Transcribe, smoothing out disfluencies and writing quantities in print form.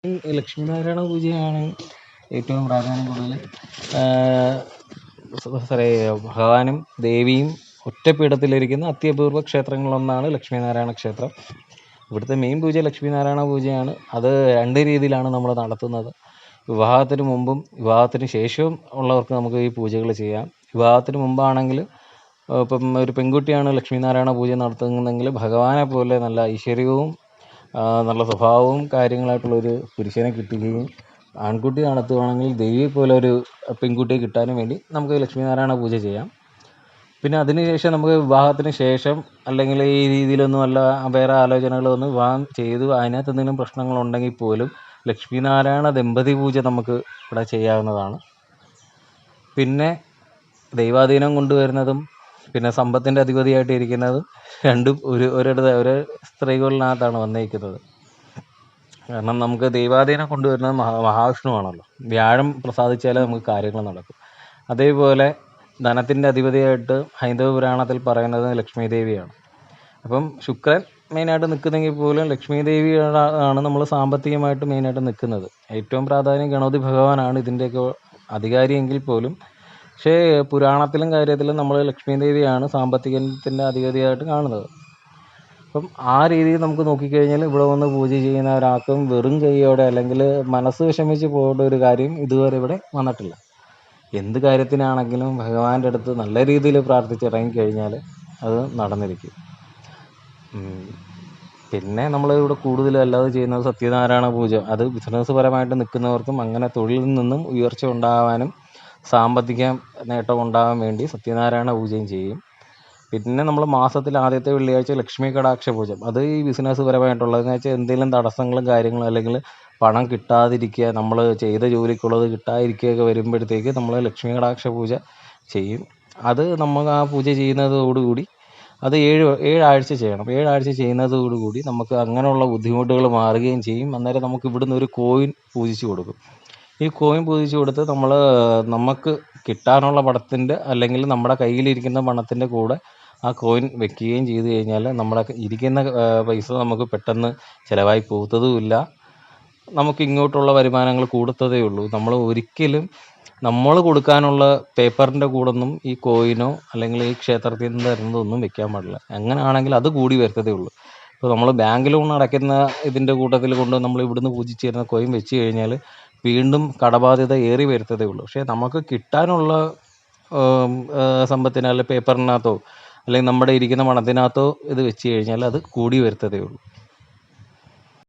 ഈ ലക്ഷ്മീനാരായണ പൂജയാണ് ഏറ്റവും പ്രാധാന്യം കൂടുതൽ. സോറി, ഭഗവാനും ദേവിയും ഒറ്റപ്പീഠത്തിലിരിക്കുന്ന അത്യപൂർവ ക്ഷേത്രങ്ങളിലൊന്നാണ് ലക്ഷ്മീനാരായണ ക്ഷേത്രം. ഇവിടുത്തെ മെയിൻ പൂജ ലക്ഷ്മീനാരായണ പൂജയാണ്. അത് രണ്ട് രീതിയിലാണ് നമ്മൾ നടത്തുന്നത്. വിവാഹത്തിന് മുമ്പും വിവാഹത്തിന് ശേഷവും ഉള്ളവർക്ക് നമുക്ക് ഈ പൂജകൾ ചെയ്യാം. വിവാഹത്തിന് മുമ്പാണെങ്കിൽ ഇപ്പം ഒരു പെൺകുട്ടിയാണ് ലക്ഷ്മീനാരായണ പൂജ നടത്തുന്നതെങ്കിൽ ഭഗവാനെ പോലെ നല്ല ഐശ്വര്യവും നല്ല സ്വഭാവവും കാര്യങ്ങളായിട്ടുള്ളൊരു പുരുഷനെ കിട്ടുകയും, ആൺകുട്ടി നടത്തുകയാണെങ്കിൽ ദേവിയെ പോലെ ഒരു പെൺകുട്ടിയെ കിട്ടാനും വേണ്ടി നമുക്ക് ലക്ഷ്മീനാരായണ പൂജ ചെയ്യാം. പിന്നെ അതിനുശേഷം നമുക്ക് വിവാഹത്തിന് ശേഷം അല്ലെങ്കിൽ ഈ രീതിയിലൊന്നും അല്ല വേറെ ആലോചനകളൊന്നും വിവാഹം ചെയ്തു അതിനകത്ത് എന്തെങ്കിലും പ്രശ്നങ്ങളുണ്ടെങ്കിൽ പോലും ലക്ഷ്മീനാരായണ ദമ്പതി പൂജ നമുക്ക് ഇവിടെ ചെയ്യാവുന്നതാണ്. പിന്നെ ദൈവാധീനം കൊണ്ടുവരുന്നതും പിന്നെ സമ്പത്തിൻ്റെ അധിപതിയായിട്ട് ഇരിക്കുന്നതും രണ്ടും ഒരു സ്ത്രീകളിനകത്താണ് വന്നിരിക്കുന്നത്. കാരണം നമുക്ക് ദൈവാധീനം കൊണ്ടുവരുന്നത് മഹാവിഷ്ണുവാണല്ലോ. വ്യാഴം പ്രസാദിച്ചാലേ നമുക്ക് കാര്യങ്ങൾ നടക്കും. അതേപോലെ ധനത്തിൻ്റെ അധിപതിയായിട്ട് ഹൈന്ദവ പുരാണത്തിൽ പറയുന്നത് ലക്ഷ്മി ദേവിയാണ്. അപ്പം ശുക്രൻ മെയിനായിട്ട് നിൽക്കുന്നെങ്കിൽ പോലും ലക്ഷ്മി ദേവിയാണ് നമ്മൾ സാമ്പത്തികമായിട്ട് മെയിനായിട്ട് നിൽക്കുന്നത്. ഏറ്റവും പ്രാധാന്യം ഗണപതി ഭഗവാനാണ് ഇതിൻ്റെയൊക്കെ അധികാരിയെങ്കിൽ പോലും, പക്ഷേ പുരാണത്തിലും കാര്യത്തിലും നമ്മൾ ലക്ഷ്മി ദേവിയാണ് സാമ്പത്തികത്തിൻ്റെ അധിപതിയായിട്ട് കാണുന്നത്. അപ്പം ആ രീതിയിൽ നമുക്ക് നോക്കിക്കഴിഞ്ഞാൽ ഇവിടെ വന്ന് പൂജ ചെയ്യുന്ന ഒരാൾക്കും വെറും കൈയോടെ അല്ലെങ്കിൽ മനസ്സ് വിഷമിച്ച് പോകേണ്ട ഒരു കാര്യം ഇതുവരെ ഇവിടെ വന്നിട്ടില്ല. എന്ത് കാര്യത്തിനാണെങ്കിലും ഭഗവാന്റെ അടുത്ത് നല്ല രീതിയിൽ പ്രാർത്ഥിച്ചിറങ്ങിക്കഴിഞ്ഞാൽ അത് നടന്നിരിക്കും. പിന്നെ നമ്മൾ ഇവിടെ കൂടുതലും അല്ലാതെ ചെയ്യുന്നത് സത്യനാരായണ പൂജ. അത് ബിസിനസ് പരമായിട്ട് നിൽക്കുന്നവർക്കും അങ്ങനെ തൊഴിലിൽ നിന്നും ഉയർച്ച ഉണ്ടാകാനും സാമ്പത്തിക നേട്ടം ഉണ്ടാകാൻ വേണ്ടി സത്യനാരായണ പൂജയും ചെയ്യും. പിന്നെ നമ്മൾ മാസത്തിൽ ആദ്യത്തെ വെള്ളിയാഴ്ച ലക്ഷ്മി കടാക്ഷ പൂജ. അത് ഈ ബിസിനസ് പരമായിട്ടുള്ളതെന്ന് വെച്ചാൽ എന്തെങ്കിലും തടസ്സങ്ങളും കാര്യങ്ങളും അല്ലെങ്കിൽ പണം കിട്ടാതിരിക്കുക, നമ്മൾ ചെയ്ത ജോലിക്കുള്ളത് കിട്ടാതിരിക്കുകയൊക്കെ വരുമ്പോഴത്തേക്ക് നമ്മൾ ലക്ഷ്മി കടാക്ഷ പൂജ ചെയ്യും. അത് നമ്മൾ ആ പൂജ ചെയ്യുന്നതോടുകൂടി അത് 7 ആഴ്ച ചെയ്യണം. 7 ആഴ്ച ചെയ്യുന്നതോടുകൂടി നമുക്ക് അങ്ങനെയുള്ള ബുദ്ധിമുട്ടുകൾ മാറുകയും ചെയ്യും. അന്നേരം നമുക്ക് ഇവിടുന്ന് ഒരു കോയിൻ പൂജിച്ച് കൊടുക്കും. ഈ കോയിൻ പൂജിച്ച് കൊടുത്ത് നമുക്ക് കിട്ടാനുള്ള പണത്തിൻ്റെ അല്ലെങ്കിൽ നമ്മുടെ കയ്യിലിരിക്കുന്ന പണത്തിൻ്റെ കൂടെ ആ കോയിൻ വെക്കുകയും ചെയ്തു കഴിഞ്ഞാൽ നമ്മുടെ ഇരിക്കുന്ന പൈസ നമുക്ക് പെട്ടെന്ന് ചിലവായി പോകത്തതുമില്ല. നമുക്ക് ഇങ്ങോട്ടുള്ള വരുമാനങ്ങൾ കൂടത്തതേ ഉള്ളൂ. നമ്മൾ ഒരിക്കലും നമ്മൾ കൊടുക്കാനുള്ള പേപ്പറിൻ്റെ കൂടൊന്നും ഈ കോയിനോ അല്ലെങ്കിൽ ഈ ക്ഷേത്രത്തിൽ നിന്ന് തരുന്നതൊന്നും വെക്കാൻ പാടില്ല. അങ്ങനെയാണെങ്കിൽ അത് കൂടി വരത്തതേ ഉള്ളൂ. ഇപ്പോൾ നമ്മൾ ബാങ്ക് ലോൺ അടയ്ക്കുന്ന ഇതിൻ്റെ കൂട്ടത്തിൽ കൊണ്ട് നമ്മൾ ഇവിടുന്ന് പൂജിച്ച് തരുന്ന കോയിൻ വെച്ച് കഴിഞ്ഞാൽ വീണ്ടും കടബാധ്യത ഏറി വരത്തതേ ഉള്ളൂ. പക്ഷേ നമുക്ക് കിട്ടാനുള്ള സമ്പത്തിന് അല്ലെങ്കിൽ പേപ്പറിനകത്തോ അല്ലെങ്കിൽ നമ്മുടെ ഇരിക്കുന്ന പണത്തിനകത്തോ ഇത് വെച്ച് കഴിഞ്ഞാൽ അത് കൂടി വരത്തതേ ഉള്ളൂ.